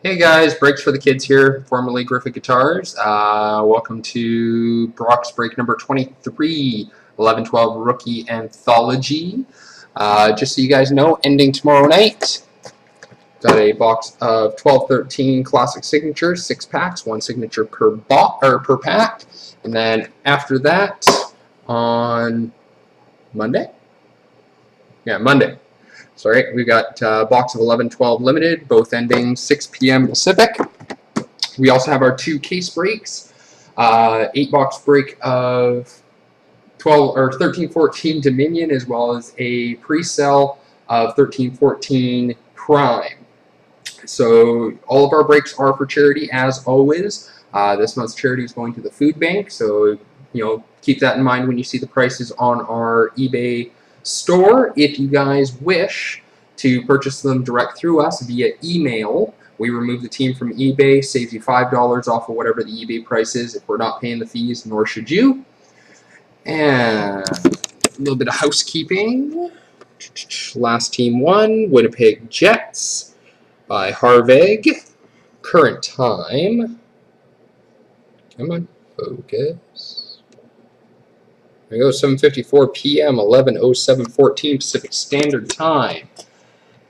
Hey guys, Breaks for the Kids here, formerly Griffith Guitars. Welcome to box break number 23, 11-12 Rookie Anthology. Just so you guys know, ending tomorrow night. Got a box of 12-13 Classic Signatures, 6 packs, 1 signature per pack. And then after that, on Monday? Yeah, Monday. Sorry, we got a box of 11-12 limited, both ending 6 p.m. Pacific. We also have our 2 case breaks, 8-box break of 13-14 Dominion, as well as a pre-sale of 13-14 Prime. So all of our breaks are for charity, as always. This month's charity is going to the food bank, so keep that in mind when you see the prices on our eBay store. If you guys wish to purchase them direct through us via email, we remove the team from eBay, saves you $5 off of whatever the eBay price is if we're not paying the fees, nor should you. And a little bit of housekeeping. Last team won, Winnipeg Jets by Harveg. Current time, come on, focus. There we go, 7:54 p.m., 11:07:14 Pacific Standard Time.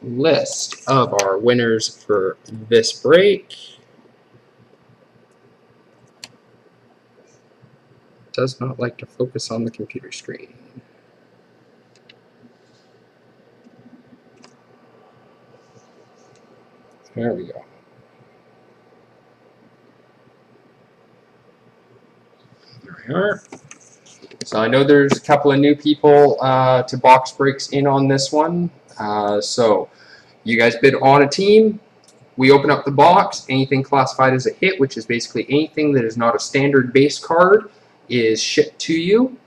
List of our winners for this break. Does not like to focus on the computer screen. There we go. There we are. So I know there's a couple of new people to box breaks in on this one. So you guys bid on a team. We open up the box. Anything classified as a hit, which is basically anything that is not a standard base card, is shipped to you.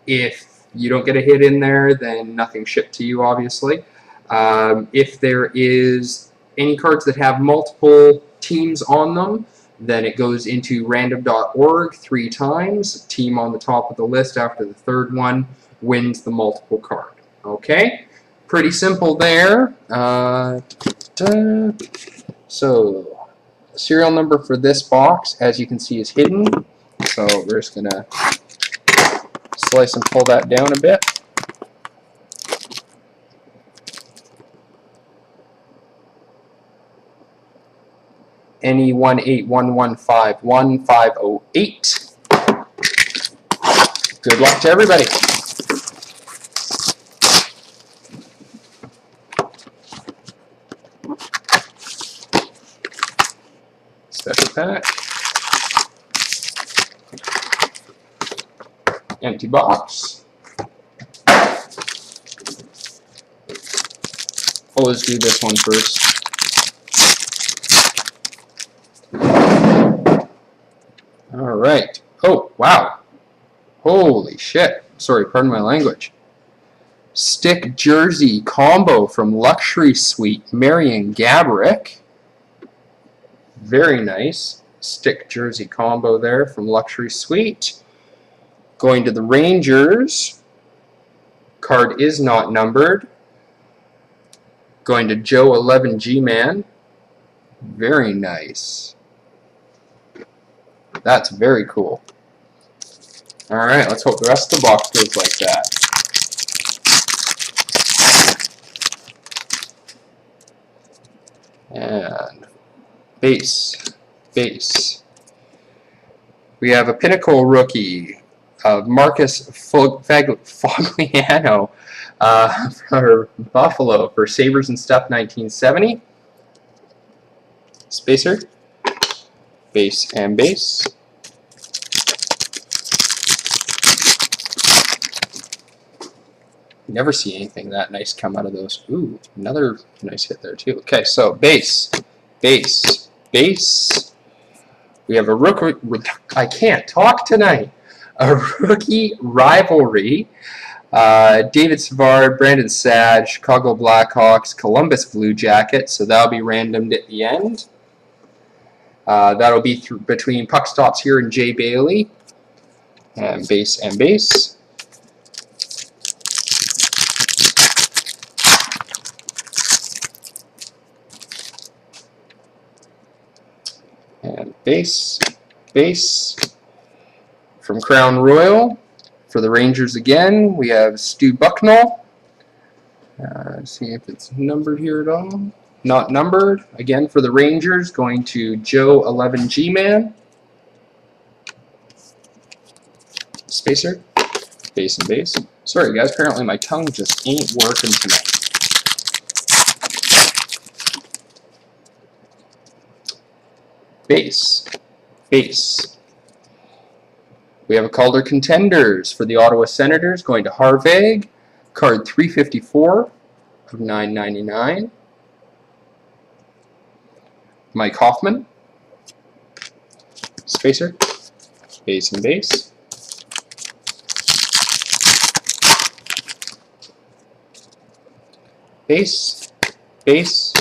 If you don't get a hit in there, then nothing shipped to you, obviously. If there is any cards that have multiple teams on them, then it goes into random.org 3 times. Team on the top of the list after the third one wins the multiple card. Okay? Pretty simple there. So, the serial number for this box, as you can see, is hidden. So we're just going to slice and pull that down a bit. NE181151508. Good luck to everybody. Special pack. Empty box. Always do this one first. Alright. Oh, wow. Holy shit. Sorry, pardon my language. Stick jersey combo from Luxury Suite, Marian Gaborik. Very nice. Stick jersey combo there from Luxury Suite. Going to the Rangers. Card is not numbered. Going to Joe 11 G-Man. Very nice. That's very cool. Alright, let's hope the rest of the box goes like that. And base. We have a Pinnacle rookie of Marcus Fogliano for Buffalo for Sabres and Stuff 1970. Spacer. Base and base. Never see anything that nice come out of those. Ooh, another nice hit there too. Okay, so base. We have a rookie. I can't talk tonight. A rookie rivalry. David Savard, Brandon Saad, Chicago Blackhawks, Columbus Blue Jackets. So that'll be randomed at the end. That'll be between Puck Stops here and Jay Bailey. And base and base. And base, base. From Crown Royal, for the Rangers again, we have Stu Bucknall. See if it's numbered here at all. Not numbered. Again, for the Rangers, going to Joe 11 G-Man. Spacer, base and base. Sorry guys, apparently my tongue just ain't working tonight. Base, base. We have a Calder Contenders for the Ottawa Senators, going to Harveg. Card 354 of $9.99. Mike Hoffman. Spacer, base and base. Base, base.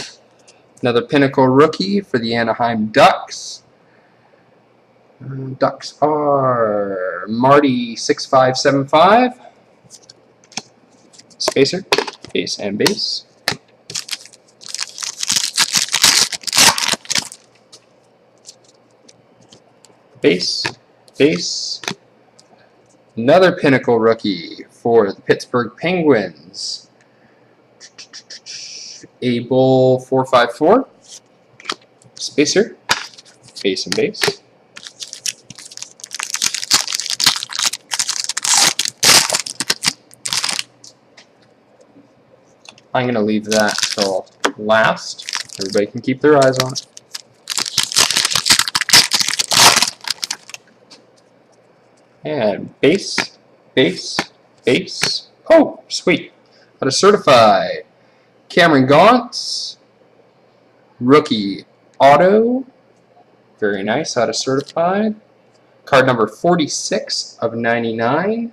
Another Pinnacle rookie for the Anaheim Ducks. Ducks are Marty 6575. Spacer, base and base. Base, base. Another Pinnacle rookie for the Pittsburgh Penguins. A Bull 454. Spacer, base and base. I'm going to leave that till last. Everybody can keep their eyes on it. And base, base, base. Oh, sweet. Got a certified Cameron Gaunts, rookie auto. Very nice. Out of certified. Card number 46 of 99.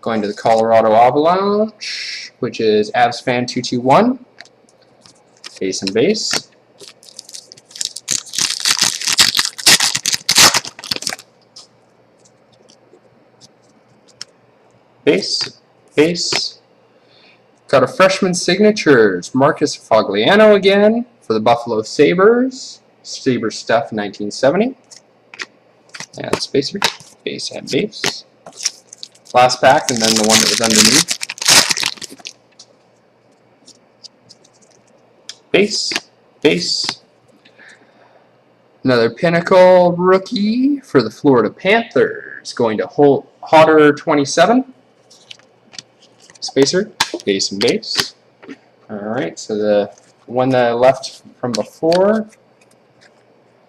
Going to the Colorado Avalanche, which is AvsFan221. Base and base. Base, base. Got a freshman signatures. Marcus Fogliano again for the Buffalo Sabres. Sabres stuff 1970. And spacer, base and base. Last pack, and then the one that was underneath. Base, base. Another Pinnacle rookie for the Florida Panthers. Going to Hotter 27. Spacer, base and base. Alright, so the one that I left from before.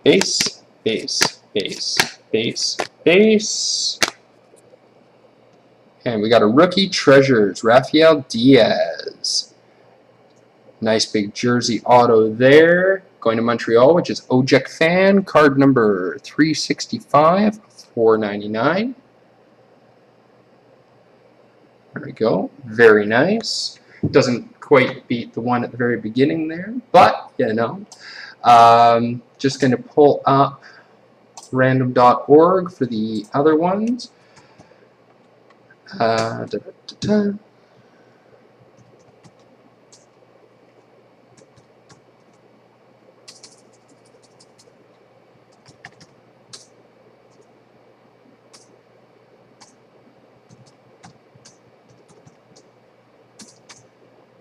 Base, base, base, base, base. And we got a rookie treasures, Rafael Diaz. Nice big jersey auto there. Going to Montreal, which is Ojek Fan, card number 365, $4.99. There we go. Very nice. Doesn't quite beat the one at the very beginning there, but you know. Just going to pull up random.org for the other ones.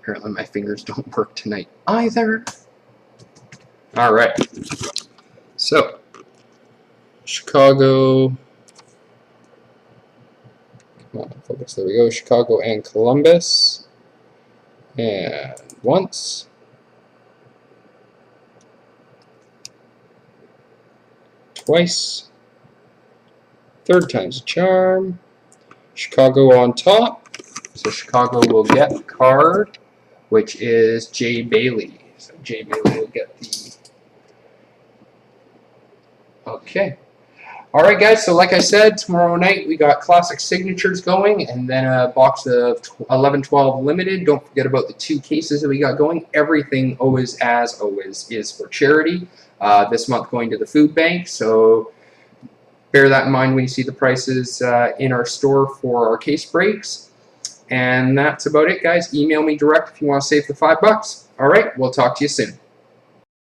Apparently my fingers don't work tonight either. Alright. So, Chicago. Come on, focus. There we go. Chicago and Columbus. And once. Twice. Third time's a charm. Chicago on top. So Chicago will get the card, which is Jay Bailey. So Jay Bailey will get the... Okay. Alright guys, so like I said, tomorrow night we got Classic Signatures going, and then a box of 11-12 Limited. Don't forget about the 2 cases that we got going. Everything always, as always, is for charity. This month going to the food bank, so bear that in mind when you see the prices in our store for our case breaks. And that's about it, guys. Email me direct if you want to save the $5. Alright, we'll talk to you soon.